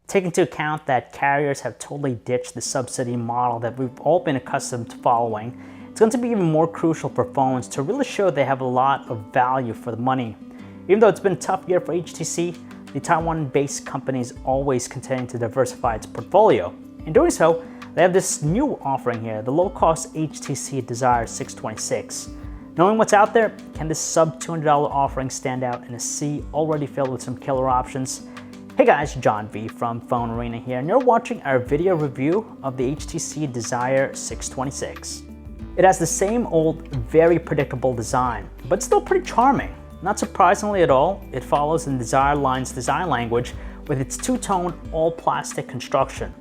Take into account that carriers have totally ditched the subsidy model that we've all been accustomed to following. It's going to be even more crucial for phones to really show they have a lot of value for the money. Even though it's been a tough year for HTC, the Taiwan-based company is always continuing to diversify its portfolio. In doing so, they have this new offering here, the low-cost HTC Desire 626. Knowing what's out there, can this sub-$200 offering stand out in a sea already filled with some killer options? Hey guys, John V from PhoneArena here, and you're watching our video review of the HTC Desire 626. It has the same old, very predictable design, but still pretty charming. Not surprisingly at all, it follows the Desire line's design language with its two-tone, all-plastic construction.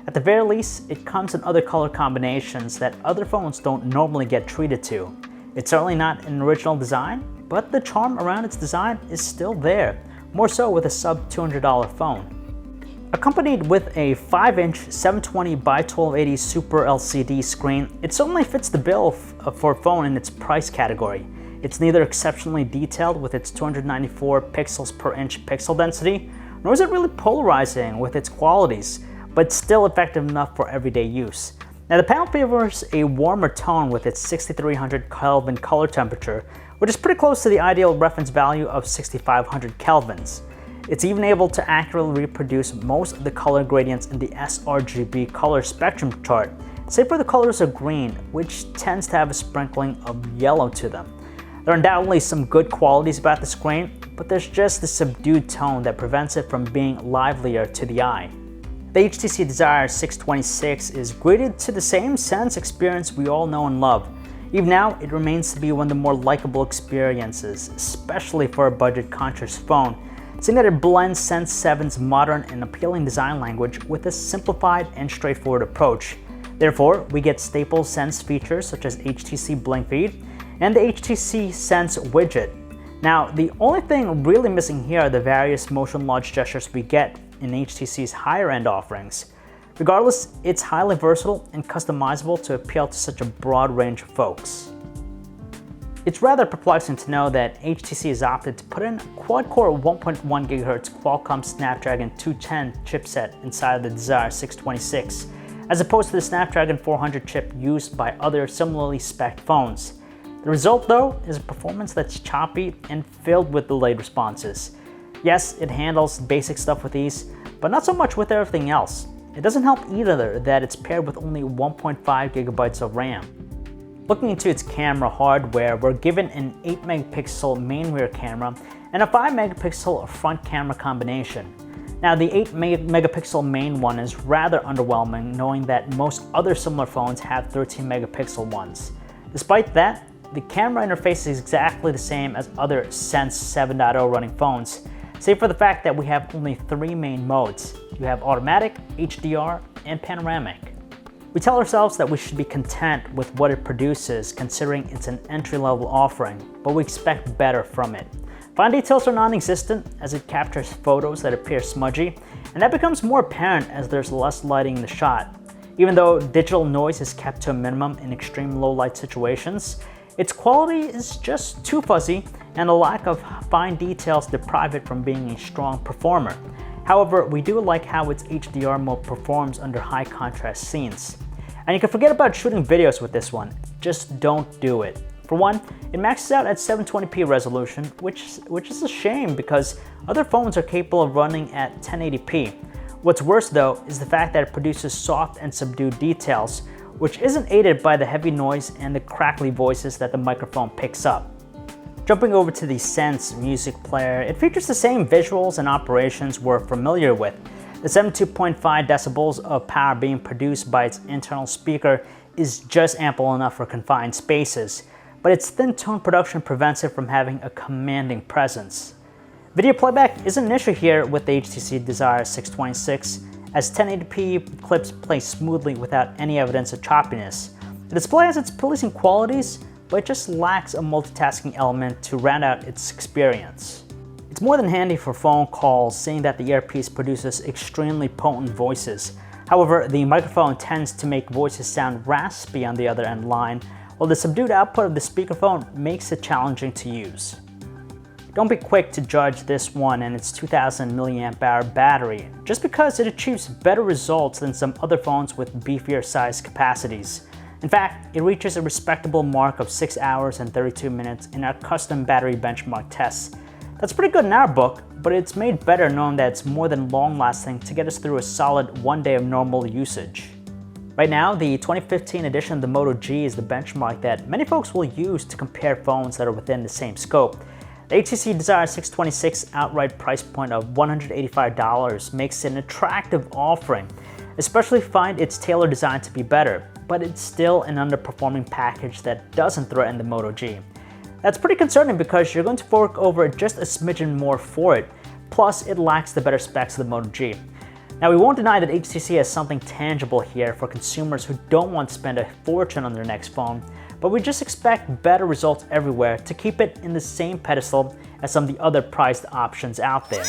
At the very least, it comes in other color combinations that other phones don't normally get treated to. It's certainly not an original design, but the charm around its design is still there, more so with a sub-$200 phone. Accompanied with a 5-inch 720 by 1280 Super LCD screen, it certainly fits the bill for a phone in its price category. It's neither exceptionally detailed with its 294 pixels per inch pixel density, nor is it really polarizing with its qualities, but still effective enough for everyday use. Now the panel favors a warmer tone with its 6300 Kelvin color temperature, which is pretty close to the ideal reference value of 6500 Kelvins. It's even able to accurately reproduce most of the color gradients in the sRGB color spectrum chart, save for the colors of green, which tends to have a sprinkling of yellow to them. There are undoubtedly some good qualities about the screen, but there's just the subdued tone that prevents it from being livelier to the eye. The HTC Desire 626 is graded to the same Sense experience we all know and love. Even now, it remains to be one of the more likable experiences, especially for a budget-conscious phone, seeing that it blends Sense 7's modern and appealing design language with a simplified and straightforward approach. Therefore, we get staple Sense features such as HTC Blink Feed and the HTC Sense widget. Now, the only thing really missing here are the various motion launch gestures we get in HTC's higher-end offerings. Regardless, it's highly versatile and customizable to appeal to such a broad range of folks. It's rather perplexing to know that HTC has opted to put in a quad-core 1.1 GHz Qualcomm Snapdragon 210 chipset inside of the Desire 626, as opposed to the Snapdragon 400 chip used by other similarly spec'd phones. The result, though, is a performance that's choppy and filled with delayed responses. Yes, it handles basic stuff with ease, but not so much with everything else. It doesn't help either that it's paired with only 1.5 GB of RAM. Looking into its camera hardware, we're given an 8 megapixel main rear camera and a 5 megapixel front camera combination. Now the 8 megapixel main one is rather underwhelming, knowing that most other similar phones have 13 megapixel ones. Despite that, the camera interface is exactly the same as other Sense 7.0 running phones, save for the fact that we have only 3 main modes. You have automatic, HDR, and panoramic. We tell ourselves that we should be content with what it produces considering it's an entry-level offering, but we expect better from it. Fine details are non-existent as it captures photos that appear smudgy, and that becomes more apparent as there's less lighting in the shot. Even though digital noise is kept to a minimum in extreme low light situations, its quality is just too fuzzy, and a lack of fine details deprive it from being a strong performer. However, we do like how its HDR mode performs under high contrast scenes. And you can forget about shooting videos with this one, just don't do it. For one, it maxes out at 720p resolution, which is a shame because other phones are capable of running at 1080p. What's worse though is the fact that it produces soft and subdued details, which isn't aided by the heavy noise and the crackly voices that the microphone picks up. Jumping over to the Sense music player, it features the same visuals and operations we're familiar with. The 72.5 decibels of power being produced by its internal speaker is just ample enough for confined spaces, but its thin tone production prevents it from having a commanding presence. Video playback isn't an issue here with the HTC Desire 626, as 1080p clips play smoothly without any evidence of choppiness. The display has its pleasing qualities, but it just lacks a multitasking element to round out its experience. It's more than handy for phone calls, seeing that the earpiece produces extremely potent voices. However, the microphone tends to make voices sound raspy on the other end line, while the subdued output of the speakerphone makes it challenging to use. Don't be quick to judge this one and its 2000 mAh battery, just because it achieves better results than some other phones with beefier size capacities. In fact, it reaches a respectable mark of 6 hours and 32 minutes in our custom battery benchmark tests. That's pretty good in our book, but it's made better knowing that it's more than long-lasting to get us through a solid 1 day of normal usage. Right now, the 2015 edition of the Moto G is the benchmark that many folks will use to compare phones that are within the same scope. The HTC Desire 626 outright price point of $185 makes it an attractive offering, especially if you find its tailored design to be better, but it's still an underperforming package that doesn't threaten the Moto G. That's pretty concerning because you're going to fork over just a smidgen more for it, plus it lacks the better specs of the Moto G. Now, we won't deny that HTC has something tangible here for consumers who don't want to spend a fortune on their next phone, but we just expect better results everywhere to keep it in the same pedestal as some of the other priced options out there.